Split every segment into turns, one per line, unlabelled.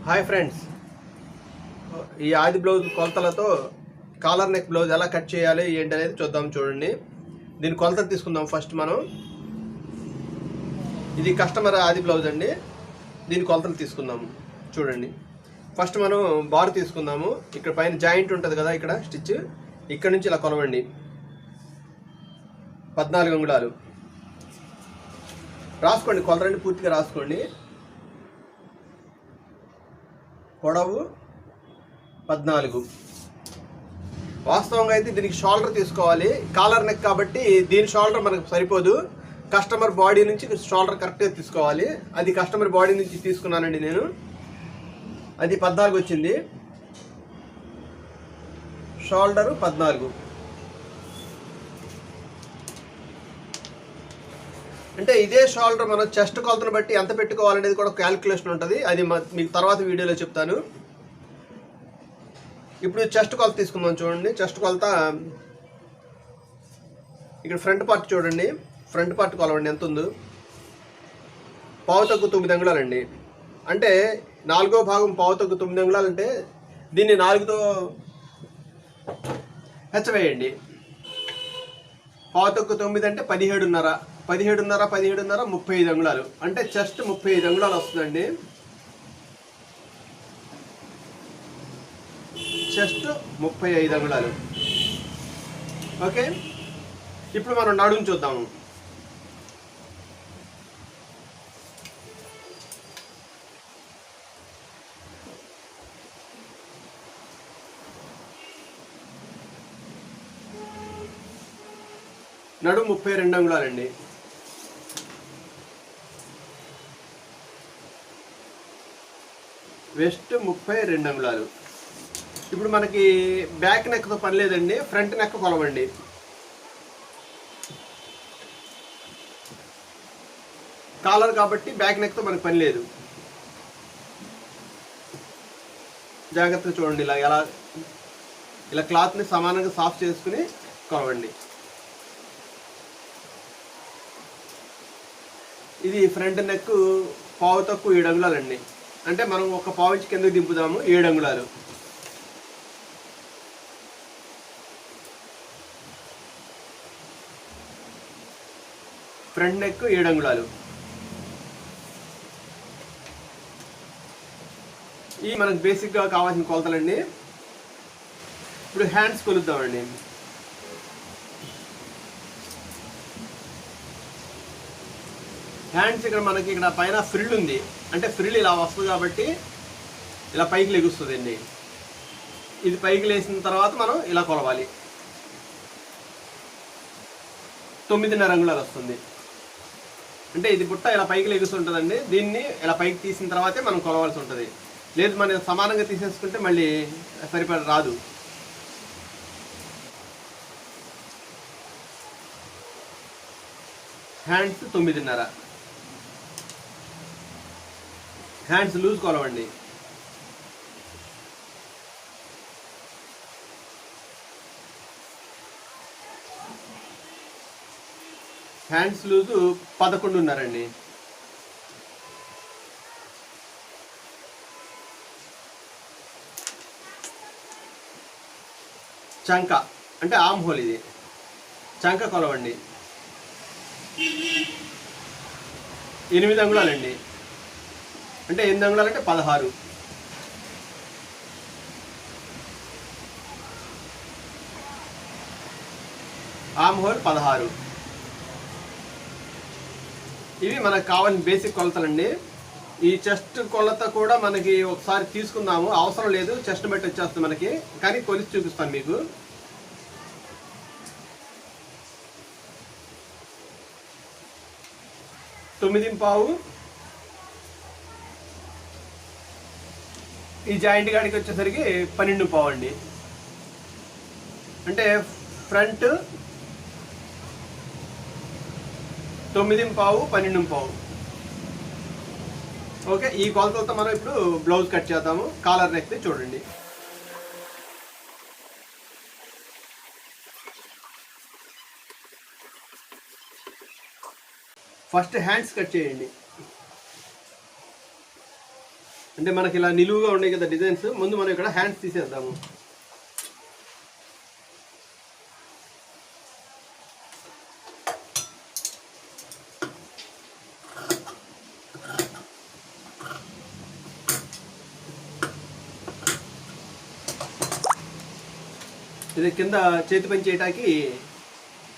Hi friends, ఈ ఆది blouse కొలతలతో కాలర్ నెక్ బ్లౌజ్ ఎలా కట్ చేయాలి ఏంటి అనేది చూద్దాం. చూడండి, దీని కొలతలు తీసుకుందాం. ఫస్ట్ మనం ఇది కస్టమర్ ఆది బ్లౌజ్ అండి, దీని కొలతలు తీసుకుందాము. చూడండి, ఫస్ట్ మనం బార్ తీసుకుందాము. ఇక్కడ పైన జాయింట్ ఉంటుంది కదా, ఇక్కడ స్టిచ్ ఇక్కడ నుంచి ఇలా కొలవండి. 14 అంగుళాలు రాసుకోండి, కొలతలన్నీ పూర్తిగా రాసుకోండి. పొడవు 14. వాస్తవంగా అయితే దీనికి షోల్డర్ తీసుకోవాలి, కాలర్ నెక్ కాబట్టి దీని షోల్డర్ మనకు సరిపోదు. కస్టమర్ బాడీ నుంచి షోల్డర్ కరెక్ట్గా తీసుకోవాలి. అది కస్టమర్ బాడీ నుంచి తీసుకున్నానండి నేను, అది 14 వచ్చింది. షోల్డరు 14 అంటే ఇదే షోల్డర్ మనం చెస్ట్ కొలతను బట్టి ఎంత పెట్టుకోవాలనేది కూడా క్యాలిక్యులేషన్ ఉంటుంది. అది మీకు తర్వాత వీడియోలో చెప్తాను. ఇప్పుడు చెస్ట్ కొలత తీసుకుందాం. చూడండి, చెస్ట్ కొలత ఇక్కడ ఫ్రంట్ పార్ట్ చూడండి, ఫ్రంట్ పార్ట్ కొలవండి ఎంత ఉందో. పావు తగ్గు 9 అంగుళాలండి. అంటే 4వ భాగం పావు తగ్గు 9 అంగుళాలు అంటే దీన్ని 4తో హెచ్చవేయండి. పావు తగ్గు 9 అంటే 17.5 35 అంగుళాలు అంటే చెస్ట్ 35 అంగుళాలు వస్తుందండి. చెస్ట్ 35 అంగుళాలు. ఓకే, ఇప్పుడు మనం నడుము చూద్దాము. నడుము 32 అంగుళాలండి. వెస్ట్ 32 అంగుళాలు. ఇప్పుడు మనకి బ్యాక్ నెక్తో పని లేదండి, ఫ్రంట్ నెక్ కొలవండి. కాలర్ కాబట్టి బ్యాక్ నెక్తో మనకి పని లేదు. జాగ్రత్తగా చూడండి, ఇలా క్లాత్ని సమానంగా సాఫ్ట్ చేసుకుని కొలవండి. ఇది ఫ్రంట్ నెక్ పావు తక్కువ 7 అంగుళాలండి. అంటే మనం ఒక పావు ఇంచు కిందకి దింపుదాము. 7 అంగుళాలు. ఫ్రంట్ నెక్ 7 అంగుళాలు. ఇవి మనకు బేసిక్గా కావాల్సిన కొలతలండి. ఇప్పుడు హ్యాండ్స్ కొలుద్దామండి. హ్యాండ్స్ మనకి ఇక్కడ పైన ఫ్రిల్ ఉంది, అంటే ఫ్రిల్ ఇలా వస్తుంది కాబట్టి ఇలా పైకి లెగుస్తుంది అండి. ఇది పైకి లేసిన తర్వాత మనం ఇలా కొలవాలి. 9.5 అంగుళాలు వస్తుంది. అంటే ఇది బుట్ట ఇలా పైకి లెగుస్తుంటుందండి. దీన్ని ఇలా పైకి తీసిన తర్వాతే మనం కొలవాల్సి ఉంటుంది. లేదు మనం సమానంగా తీసేసుకుంటే మళ్ళీ సరిపడ రాదు. హ్యాండ్స్ 9.5. హ్యాండ్స్ లూజ్ కొలవండి. హ్యాండ్స్ లూజు 11.5 అండి. చంక అంటే ఆమ్ హోల్, ఇది చంక కొలవండి. 8 అంగుళాలండి. అంటే 8 అంగుళాలు అంటే 16. Arm hole 16. ఇవి మనకు కావాల్సిన బేసిక్ కొలతలండి. ఈ చెస్ట్ కొలత కూడా మనకి ఒకసారి తీసుకుందాము, అవసరం లేదు, చెస్ట్ బట్టి వచ్చేస్తుంది మనకి, కానీ కొలిసి చూపిస్తాను మీకు. తొమ్మిదింపావు. ఈ జాయింట్ గాడికి వచ్చేసరికి 12 అండి. అంటే ఫ్రంట్ 9 12. ఓకే, ఈ కొలతలతో మనం ఇప్పుడు బ్లౌజ్ కట్ చేద్దాము. కాలర్ నెక్ చూడండి. ఫస్ట్ హ్యాండ్స్ కట్ చేయండి. అంటే మనకి ఇలా నిలువుగా ఉన్నాయి కదా డిజైన్స్. ముందు మనం ఇక్కడ హ్యాండ్స్ తీసేద్దాము. ఇది కింద చేతి పని చేయటానికి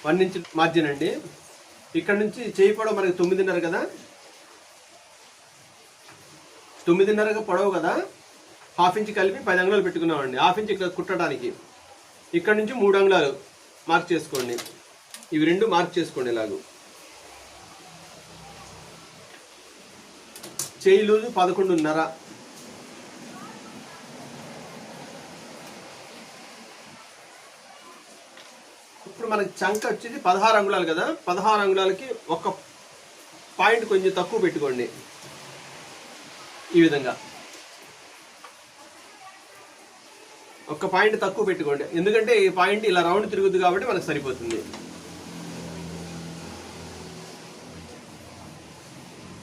1 ఇంచ్ మార్జిన్ అండి. ఇక్కడ నుంచి చేయి పొడవు మనకి 9.5 కదా, 9.5 పొడవు కదా, 1/2 ఇంచ్ కలిపి 10 అంగుళాలు పెట్టుకున్నామండి. 1/2 ఇంచ్ ఇక్కడ కుట్టడానికి. ఇక్కడ నుంచి 3 అంగుళాలు మార్క్ చేసుకోండి. ఇవి 2 మార్క్ చేసుకోండి. ఇలాగూ చేయి లూజు 11.5. ఇప్పుడు మనకి చంక వచ్చేది 16 అంగుళాలు కదా, 16 అంగుళాలకి ఒక పాయింట్ కొంచెం తక్కువ పెట్టుకోండి. ఈ విధంగా ఒక పాయింట్ తక్కువ పెట్టుకోండి, ఎందుకంటే ఈ పాయింట్ ఇలా రౌండ్ తిరుగుద్ది కాబట్టి మనకు సరిపోతుంది.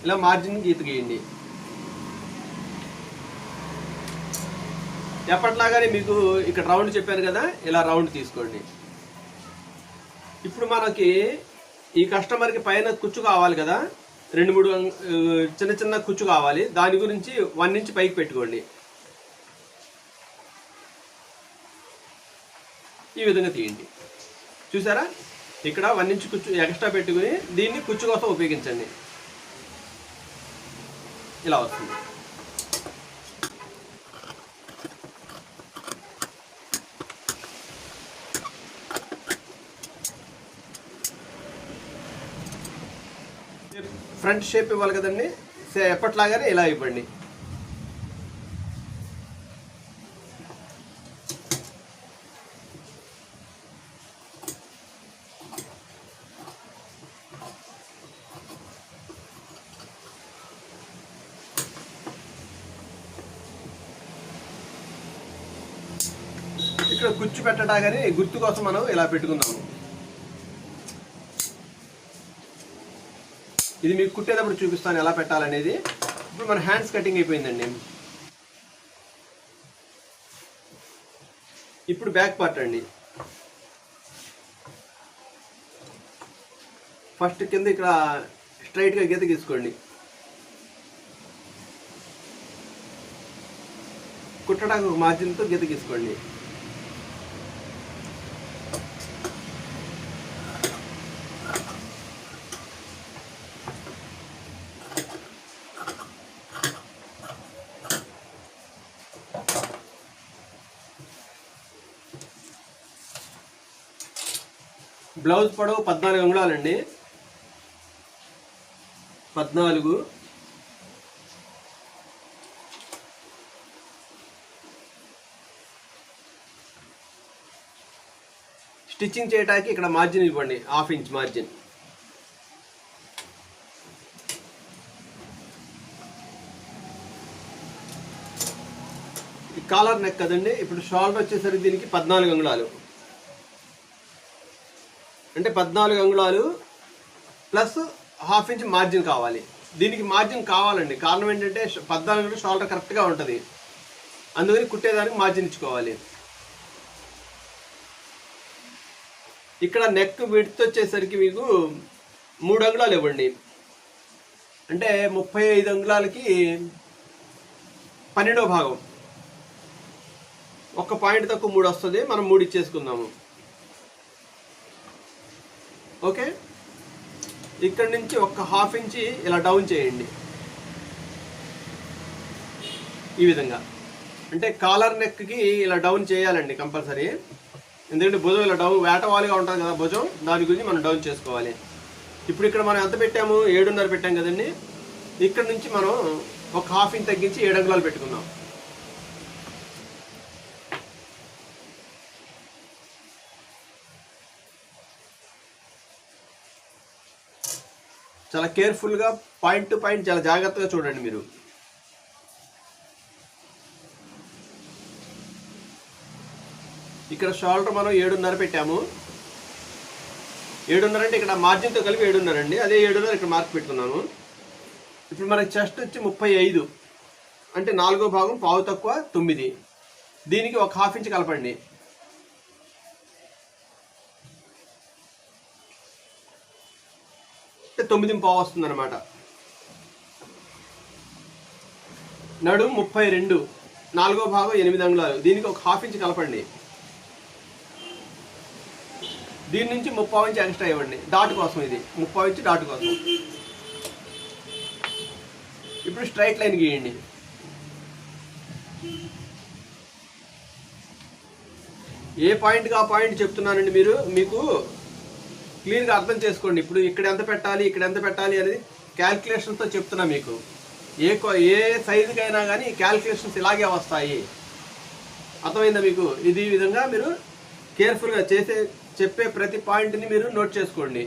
ఇలా మార్జిన్ గీత గీయండి. ఎప్పటిలాగానే మీకు ఇక్కడ రౌండ్ చెప్పాను కదా, ఇలా రౌండ్ తీసుకోండి. ఇప్పుడు మనకి ఈ కస్టమర్కి పైన కుచ్చు కావాలి కదా, 2-3 చిన్న చిన్న కుచ్చు కావాలి. దాని గురించి 1 ఇంచ్ పైకి పెట్టుకోండి. ఈ విధంగా తీయండి. చూసారా, ఇక్కడ 1 ఇంచ్ కుచ్చు ఎక్స్ట్రా పెట్టుకుని దీన్ని కుచ్చు కోసం ఉపయోగించండి. ఇలా వస్తుంది. ఫ్రంట్ షేప్ ఇవ్వాలి కదండి, ఎప్పట్లాగానే ఇలా ఇవ్వండి. ఇక్కడ కుచ్చు పెట్టడాగానే గుర్తు కోసం మనం ఇలా పెట్టుకుందాము. ఇది మీకు కుట్టేటప్పుడు చూపిస్తాను ఎలా పెట్టాలనేది. ఇప్పుడు మన హ్యాండ్స్ కటింగ్ అయిపోయిందండి. ఇప్పుడు బ్యాక్ పార్ట్ అండి. ఫస్ట్ కింద ఇక్కడ స్ట్రైట్గా గీత గీసుకోండి. కుట్టడానికి ఒక మార్జిన్తో గీత గీసుకోండి. బ్లౌజ్ పొడవు 14 అంగుళాలండి. 14. స్టిచ్చింగ్ చేయడానికి ఇక్కడ మార్జిన్ ఇవ్వండి, 1/2 ఇంచ్ మార్జిన్. ఈ కాలర్ నెక్ కదండి. ఇప్పుడు షోల్డర్ వచ్చేసరికి దీనికి 14 అంగుళాలు. అంటే 14 అంగుళాలు ప్లస్ 1/2 ఇంచ్ మార్జిన్ కావాలి. దీనికి మార్జిన్ కావాలండి. కారణం ఏంటంటే 14 అంగుళాలు షోల్డర్ కరెక్ట్గా ఉంటుంది, అందుకని కుట్టేదానికి మార్జిన్ ఇచ్చుకోవాలి. ఇక్కడ నెక్ విడ్త్ వచ్చేసరికి మీకు 3 అంగుళాలు ఇవ్వండి. అంటే 35 అంగుళాలకి 12వ భాగం. ఒక పాయింట్ తక్కువ 3 వస్తుంది, మనం 3 ఇచ్చేసుకుందాము. ఓకే, ఇక్కడ నుంచి ఒక 1/2 ఇంచ్ ఇలా డౌన్ చేయండి. ఈ విధంగా అంటే కాలర్ నెక్కి ఇలా డౌన్ చేయాలండి కంపల్సరీ. ఎందుకంటే భుజం ఇలా డౌన్ వేటవాలుగా ఉంటుంది కదా భుజం, దాని గురించి మనం డౌన్ చేసుకోవాలి. ఇప్పుడు ఇక్కడ మనం ఎంత పెట్టాము, 7.5 పెట్టాం కదండి. ఇక్కడ నుంచి మనం ఒక 1/2 ఇంచ్ తగ్గించి 7 అంగుళాలు పెట్టుకుందాం. చాలా కేర్ఫుల్గా పాయింట్ టు పాయింట్ చాలా జాగ్రత్తగా చూడండి మీరు. ఇక్కడ షోల్డర్ మనం 7.5 పెట్టాము. 7.5 అంటే ఇక్కడ మార్జిన్తో కలిపి 7.5 అండి. అదే 7.5 ఇక్కడ మార్క్ పెట్టుకున్నాము. ఇప్పుడు మనకి చెస్ట్ వచ్చి 35. అంటే 4వ భాగం పావు తక్కువ 9. దీనికి ఒక ½ ఇంచ్ కలపండి. అంటే 9 వస్తుంది అనమాట. నడుము 32, 4వ భాగం 8 అంగుళాలు. దీనికి ఒక ½ ఇంచ్ కలపండి. దీని నుంచి 30 ఇంచ్ ఎక్స్ట్రా ఇవ్వండి డాట్ కోసం. ఇది 30 ఇంచ్ డాట్ కోసం. ఇప్పుడు స్ట్రైట్ లైన్ గీయండి. ఏ పాయింట్కి ఆ పాయింట్ చెప్తున్నానండి, మీకు క్లియర్గా అర్థం చేసుకోండి. ఇప్పుడు ఇక్కడ ఎంత పెట్టాలి, ఇక్కడ ఎంత పెట్టాలి అనేది క్యాల్కులేషన్తో చెప్తున్నా మీకు. ఏ సైజుకైనా కానీ క్యాల్కులేషన్స్ ఇలాగే వస్తాయి. అర్థమైందా మీకు? ఇది ఈ విధంగా మీరు కేర్ఫుల్గా చెప్పే ప్రతి పాయింట్ని మీరు నోట్ చేసుకోండి.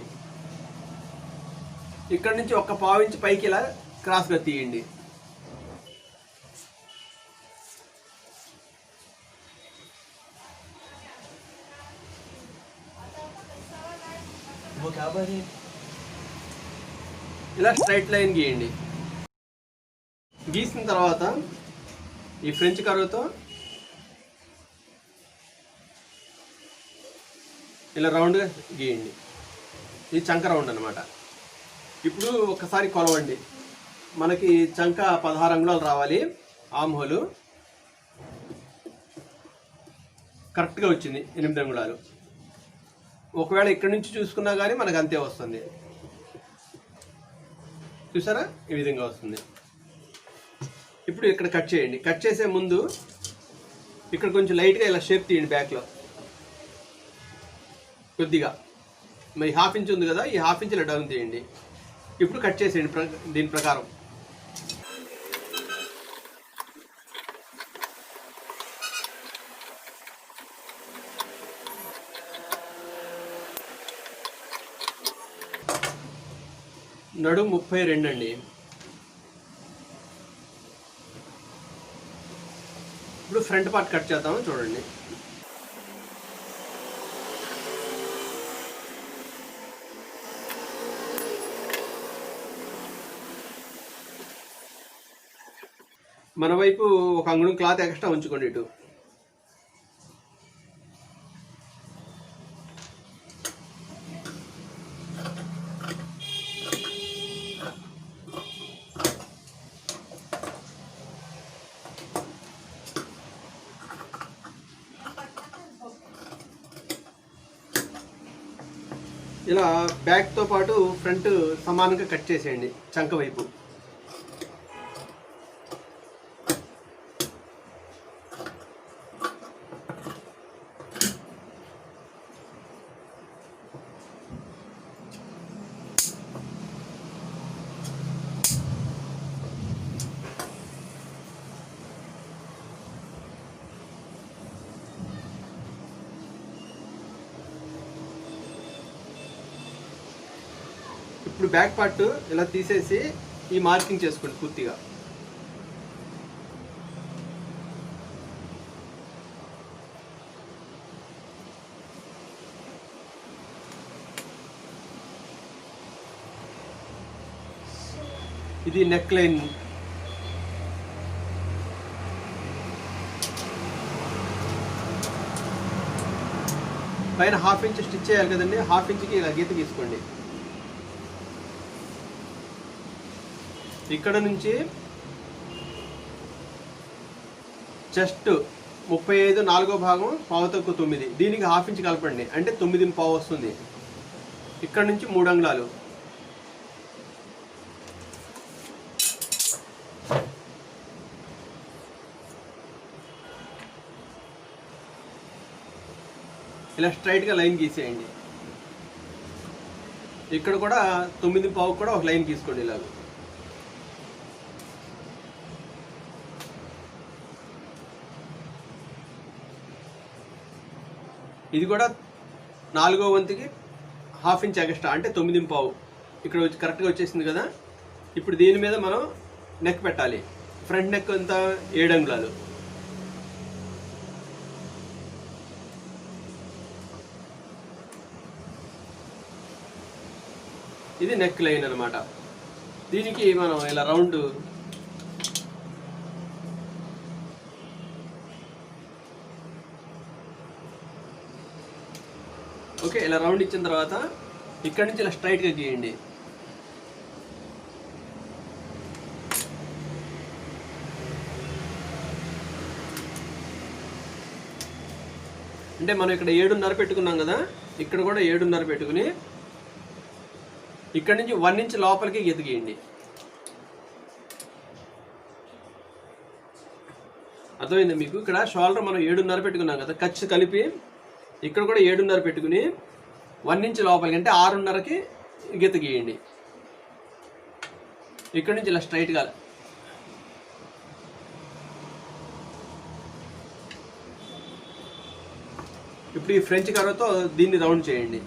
ఇక్కడ నుంచి ఒక ½ ఇంచ్ పైకి ఇలా క్రాస్గా తీయండి. ఇలా స్ట్రైట్ లైన్ గీయండి. గీసిన తర్వాత ఈ ఫ్రెంచ్ కర్వ్తో ఇలా రౌండ్గా గీయండి. ఇది చంక రౌండ్ అనమాట. ఇప్పుడు ఒకసారి కొలవండి. మనకి చంక 16 అంగుళాలు రావాలి. ఆమ్ హోలు కరెక్ట్గా వచ్చింది 8 అంగుళాలు. ఒకవేళ ఇక్కడి నుంచి చూసుకున్నా కానీ మనకు అంతే వస్తుంది. చూసారా? ఈ విధంగా వస్తుంది. ఇప్పుడు ఇక్కడ కట్ చేయండి. కట్ చేసే ముందు ఇక్కడ కొంచెం లైట్గా ఇలా షేప్ తీయండి బ్యాక్లో కొద్దిగా. మరి ½ ఇంచ్ ఉంది కదా, ఈ ½ ఇంచ్ ఇలా డౌన్ తీయండి. ఇప్పుడు కట్ చేసేయండి దీని ప్రకారం. నడుము 32 అండి. ఇప్పుడు ఫ్రంట్ పార్ట్ కట్ చేద్దాము, చూడండి. మన వైపు 1 అంగుళం క్లాత్ ఎక్స్ట్రా ఉంచుకోండి. ఇటు ఇలా బ్యాక్తో పాటు ఫ్రంట్ సమానంగా కట్ చేసేయండి చంక వైపు. ఇప్పుడు బ్యాక్ పార్ట్ ఇలా తీసేసి ఈ మార్కింగ్ చేసుకోండి పూర్తిగా. ఇది నెక్ లైన్. పైన ½ ఇంచ్ స్టిచ్ చేయాలి కదండి, ½ ఇంచ్కి ఇలా గీత గీసుకోండి. ఇక్కడ నుంచి చెస్ట్ 35, 4వ భాగం పావు తక్కువ 9. దీనికి ½ ఇంచ్ కలపండి, అంటే 9 వస్తుంది. ఇక్కడ నుంచి 3 అంగుళాలు. ఇలా స్ట్రైట్గా లైన్ గీసేయండి. ఇక్కడ కూడా 9 కూడా ఒక లైన్ గీసుకోండి ఇలాగ. ఇది కూడా 4వ వంతుకి ½ ఇంచ్ ఎక్స్ట్రా, అంటే 9 ఇక్కడ వచ్చి కరెక్ట్గా వచ్చేసింది కదా. ఇప్పుడు దీని మీద మనం నెక్ పెట్టాలి. ఫ్రంట్ నెక్ అంతా 7 అంగుళాలు. ఇది నెక్ లైన్ అనమాట. దీనికి మనం ఇలా రౌండ్ ఓకే, ఇలా రౌండ్ ఇచ్చిన తర్వాత ఇక్కడ నుంచి ఇలా స్ట్రైట్గా గీయండి. అంటే మనం ఇక్కడ 7.5 పెట్టుకున్నాం కదా, ఇక్కడ కూడా 7.5 పెట్టుకుని ఇక్కడ నుంచి 1 ఇంచ్ లోపలికి గీత గీయండి. అర్థమైంది మీకు? ఇక్కడ షోల్డర్ మనం 7.5 పెట్టుకున్నాం కదా, ఖర్చు కలిపి ఇక్కడ కూడా 7.5 పెట్టుకుని 1 ఇంచ్ లోపలికి అంటే 6.5కి గీత గీయండి. ఇక్కడ నుంచి ఇలా స్ట్రైట్గా. ఇప్పుడు ఈ ఫ్రెంచ్ కర్వ్తో దీన్ని రౌండ్ చేయండి.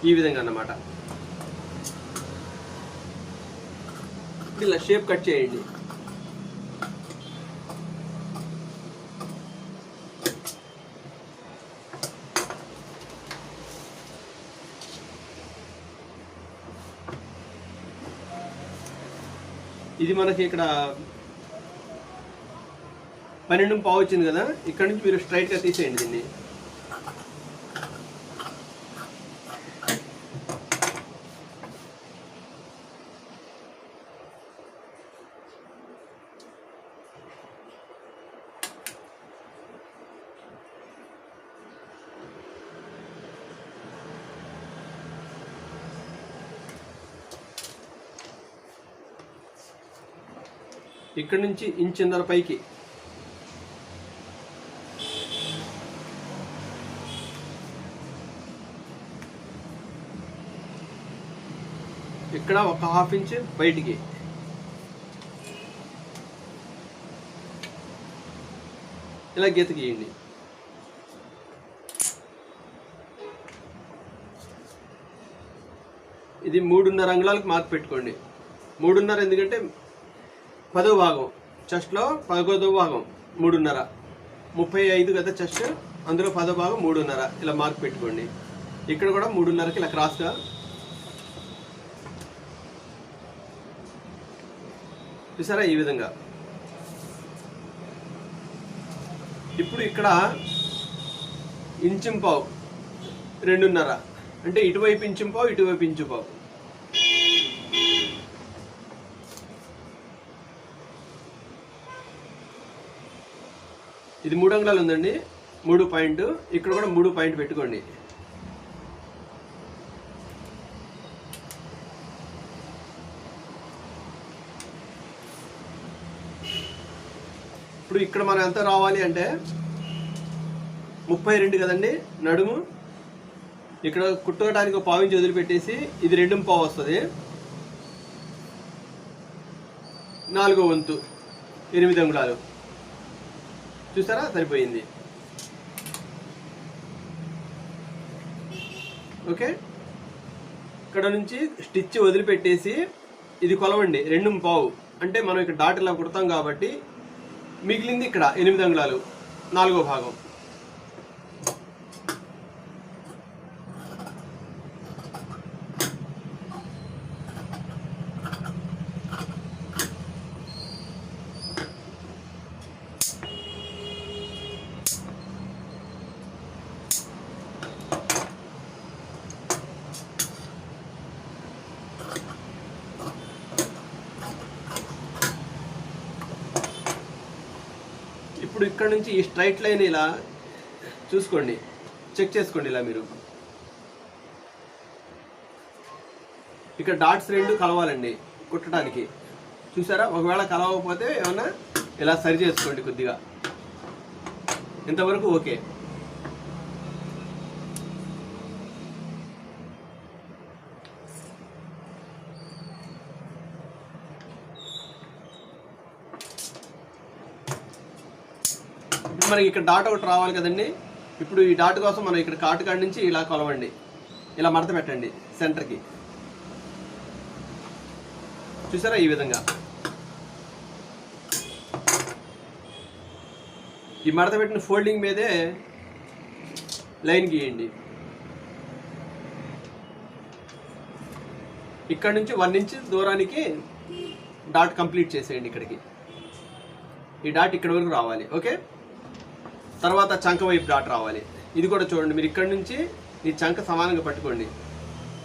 ఈ విధంగా అన్నమాట. ఇలా షేప్ కట్ చేయండి. ఇది మనకి ఇక్కడ 12.5 వచ్చింది కదా, ఇక్కడ నుంచి మీరు స్ట్రైట్గా తీసేయండి దీన్ని. ఇక్కడ నుంచి ఇంచున్నర పైకి ఇక్కడ ఒక 1/2 ఇంచ్ బయటికి ఇలా గీత గీయండి. ఇది 3.5 అంగుళాలకు మార్క్ పెట్టుకోండి. 3.5 ఎందుకంటే 10వ భాగం, చెస్ట్లో 11వ భాగం 3.5, 35 కదా చెస్ట్, అందులో 10వ భాగం 3.5 ఇలా మార్క్ పెట్టుకోండి. ఇక్కడ కూడా 3.5కి ఇలా క్రాస్గా. చూసారా ఈ విధంగా. ఇప్పుడు ఇక్కడ 1.5 ఇంచ్ 2.5 అంటే ఇటువైపు 1.5 ఇంచ్ ఇటువైపు 1.5 ఇంచ్. ఇది 3 అంగుళాలు ఉందండి, 3 పాయింట్. ఇక్కడ కూడా 3 పాయింట్ పెట్టుకోండి. ఇప్పుడు ఇక్కడ మనం ఎంత రావాలి అంటే 32 కదండి నడుము. ఇక్కడ కుట్టుకోవడానికి 1/4 ఇంచ్ వదిలిపెట్టేసి ఇది 2.5 వస్తుంది. 4వ వంతు 8 అంగుళాలు. చూసారా సరిపోయింది. ఓకే, ఇక్కడ నుంచి స్టిచ్ వదిలిపెట్టేసి ఇది కొలవండి 2.5 అంటే మనం ఇక్కడ డాట్ ఇలా కుడతాం కాబట్టి మిగిలింది ఇక్కడ 8 అంగుళాలు 4వ భాగం. ఇప్పుడు ఇక్కడ నుంచి ఈ స్ట్రైట్ లైన్ ఇలా చూసుకోండి, చెక్ చేసుకోండి. ఇలా మీరు ఇక్కడ డాట్స్ 2 కలవాలండి కుట్టడానికి. చూసారా, ఒకవేళ కలవకపోతే ఏమన్నా ఇలా సరి చేసుకోండి కొద్దిగా. ఇంతవరకు ఓకే. మనకి ఇక్కడ డాట్ ఒకటి రావాలి కదండి. ఇప్పుడు ఈ డాట్ కోసం మనం ఇక్కడ కాటు కాడి నుంచి ఇలా కొలవండి, ఇలా మడత పెట్టండి సెంటర్కి. చూసారా ఈ విధంగా. ఈ మడత పెట్టిన ఫోల్డింగ్ మీదే లైన్ గీయండి. ఇక్కడ నుంచి 1 ఇంచ్ దూరానికి డాట్ కంప్లీట్ చేసేయండి ఇక్కడికి. ఈ డాట్ ఇక్కడ వరకు రావాలి. ఓకే, తర్వాత చంక వైపు డాట్ రావాలి. ఇది కూడా చూడండి, మీరు ఇక్కడ నుంచి ఈ చంక సమానంగా పట్టుకోండి.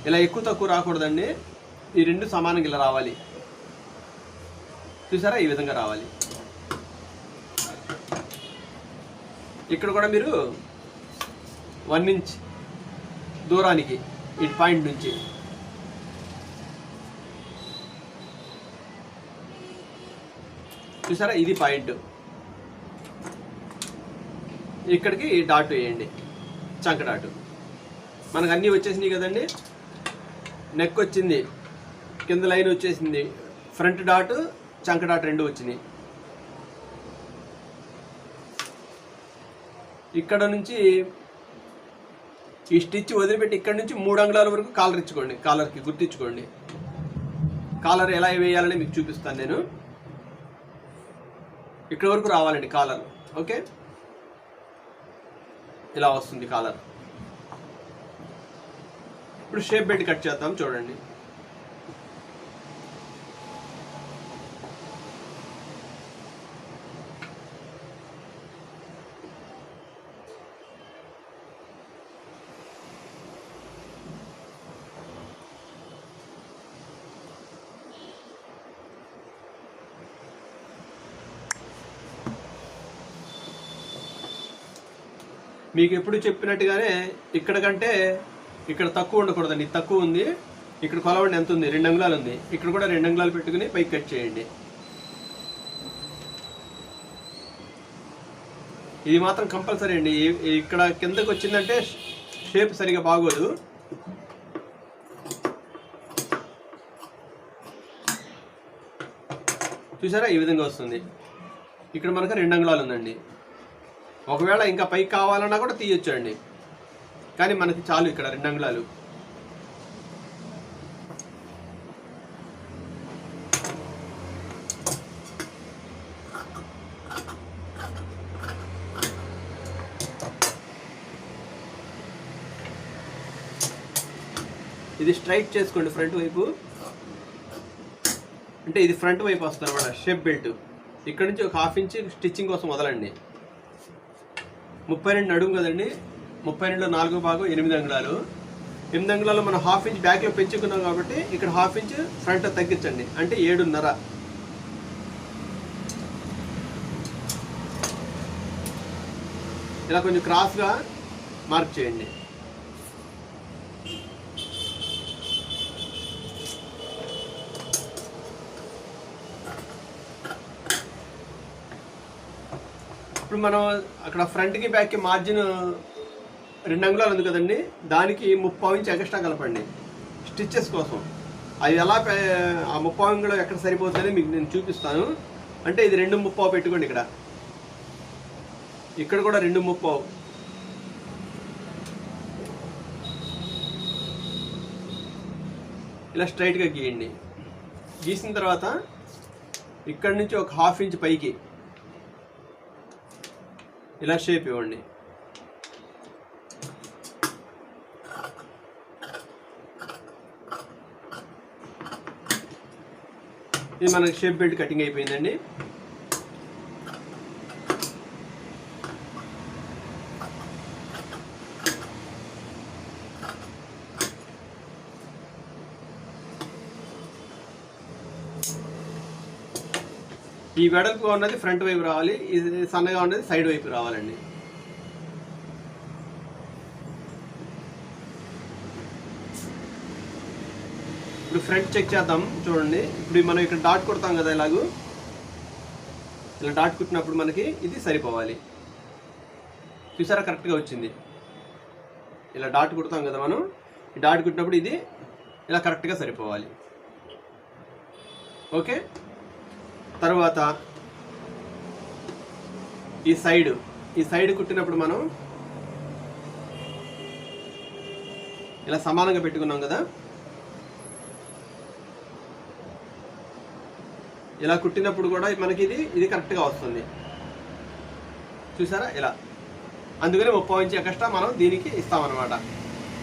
ఇలా ఎక్కువ తక్కువ రాకూడదండి, ఈ రెండు సమానంగా ఇలా రావాలి. చూసారా, ఈ విధంగా రావాలి. ఇక్కడ కూడా మీరు 1 ఇంచ్ దూరానికి ఈ పాయింట్ నుంచి చూసారా, ఇది పాయింట్. ఇక్కడికి డాట్ వేయండి, చంక డాట్. మనకు అన్నీ వచ్చేసినాయి కదండి. నెక్ వచ్చింది, కింద లైన్ వచ్చేసింది, ఫ్రంట్ డాట్ చంక డాట్ రెండు వచ్చినాయి. ఇక్కడ నుంచి ఈ స్టిచ్ వదిలిపెట్టి ఇక్కడ నుంచి 3 అంగుళాల వరకు కాలర్ ఇచ్చుకోండి. కాలర్కి గుర్తించుకోండి. కాలర్ ఎలా వేయాలని మీకు చూపిస్తాను నేను. ఇక్కడ వరకు రావాలండి కాలర్. ఓకే, ఇలా వస్తుంది కాలర్. ఇప్పుడు షేప్ బెల్ట్ కట్ చేద్దాం. చూడండి, మీకు ఎప్పుడు చెప్పినట్టుగానే ఇక్కడ కంటే ఇక్కడ తక్కువ ఉండకూడదండి. తక్కువ ఉంది, ఇక్కడ కొలవండి ఎంత ఉంది, 2 అంగుళాలు ఉంది. ఇక్కడ కూడా 2 అంగుళాలు పెట్టుకుని పైకి కట్ చేయండి. ఇది మాత్రం కంపల్సరీ అండి. ఇక్కడ కిందకి వచ్చిందంటే షేప్ సరిగా బాగోదు. చూసారా, ఈ విధంగా వస్తుంది. ఇక్కడ మనకు 2 అంగుళాలు ఉందండి. ఒకవేళ ఇంకా పైకి కావాలన్నా కూడా తీయొచ్చు అండి, కానీ మనకి చాలు ఇక్కడ 2 అంగుళాలు. ఇది స్ట్రైట్ చేసుకోండి ఫ్రంట్ వైపు. అంటే ఇది ఫ్రంట్ వైపు వస్తుంది అన్నమాట షేప్ బెల్ట్. ఇక్కడ నుంచి ఒక 1/2 ఇంచ్ స్టిచ్చింగ్ కోసం వదలండి. 32 నడుము కదండి, 32లో 4వ భాగం 8 అంగుళాలు. 8 అంగుళాలు మనం 1/2 ఇంచ్ బ్యాక్లో పెంచుకున్నాం కాబట్టి ఇక్కడ 1/2 ఇంచ్ ఫ్రంట్ తగ్గించండి, అంటే 7.5. ఇలా కొంచెం క్రాస్గా మార్క్ చేయండి. ఇప్పుడు మనం అక్కడ ఫ్రంట్కి బ్యాక్కి మార్జిన్ 2 అంగుళాలు ఉంది కదండి, దానికి 30 ఇంచ్ ఎక్స్ట్రా కలపండి స్టిచ్చెస్ కోసం. అది ఎలా ఆ 30 అంగుళం ఎక్కడ సరిపోతుందని మీకు నేను చూపిస్తాను. అంటే ఇది 2.30 పెట్టుకోండి. ఇక్కడ కూడా 2.30. ఇలా స్ట్రైట్గా గీయండి. గీసిన తర్వాత ఇక్కడ నుంచి ఒక 1/2 ఇంచ్ పైకి ఇలా షేప్ ఇవ్వండి. ఇది మనకి షేప్ బెల్ట్ కటింగ్ అయిపోయిందండి. ఈ వెడల్పుగా ఉన్నది ఫ్రంట్ వైపు రావాలి, ఇది సన్నగా ఉన్నది సైడ్ వైపు రావాలండి. ఇప్పుడు ఫ్రంట్ చెక్ చేద్దాం. చూడండి, ఇప్పుడు మనం ఇక్కడ డాట్ కొడతాం కదా, ఇలా డాట్ కుట్టినప్పుడు మనకి ఇది సరిపోవాలి. చూసారా, కరెక్ట్గా వచ్చింది. ఇలా డాట్ కుడతాం కదా మనం, ఈ డాట్ కుట్టినప్పుడు ఇది ఇలా కరెక్ట్గా సరిపోవాలి. ఓకే, తర్వాత ఈ సైడ్ కుట్టినప్పుడు మనం ఇలా సమానంగా పెట్టుకున్నాం కదా, ఇలా కుట్టినప్పుడు కూడా మనకి ఇది కరెక్ట్గా వస్తుంది. చూసారా, ఇలా. అందుకని 30 ఇంచ్ ఎక్స్ట్రా మనం దీనికి ఇస్తామన్నమాట.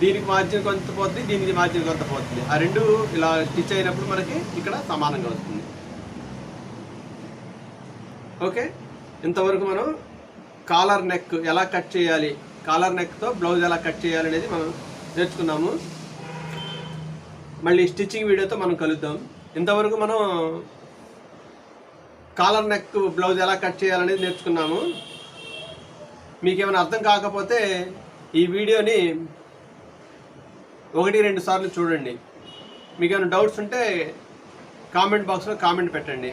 దీనికి మార్జిన్ కొంత పోతుంది, దీనికి మార్జిన్ కొంత పోతుంది. ఆ రెండు ఇలా స్టిచ్ అయినప్పుడు మనకి ఇక్కడ సమానంగా వస్తుంది. ఓకే, ఇంతవరకు మనం కాలర్ నెక్ ఎలా కట్ చేయాలి, కాలర్ నెక్తో బ్లౌజ్ ఎలా కట్ చేయాలి అనేది మనం నేర్చుకున్నాము. మళ్ళీ స్టిచ్చింగ్ వీడియోతో మనం కలుద్దాం. ఇంతవరకు మనం కాలర్ నెక్ బ్లౌజ్ ఎలా కట్ చేయాలనేది నేర్చుకున్నాము. మీకేమైనా అర్థం కాకపోతే ఈ వీడియోని 1-2 సార్లు చూడండి. మీకు ఏమైనా డౌట్స్ ఉంటే కామెంట్ బాక్స్లో కామెంట్ పెట్టండి.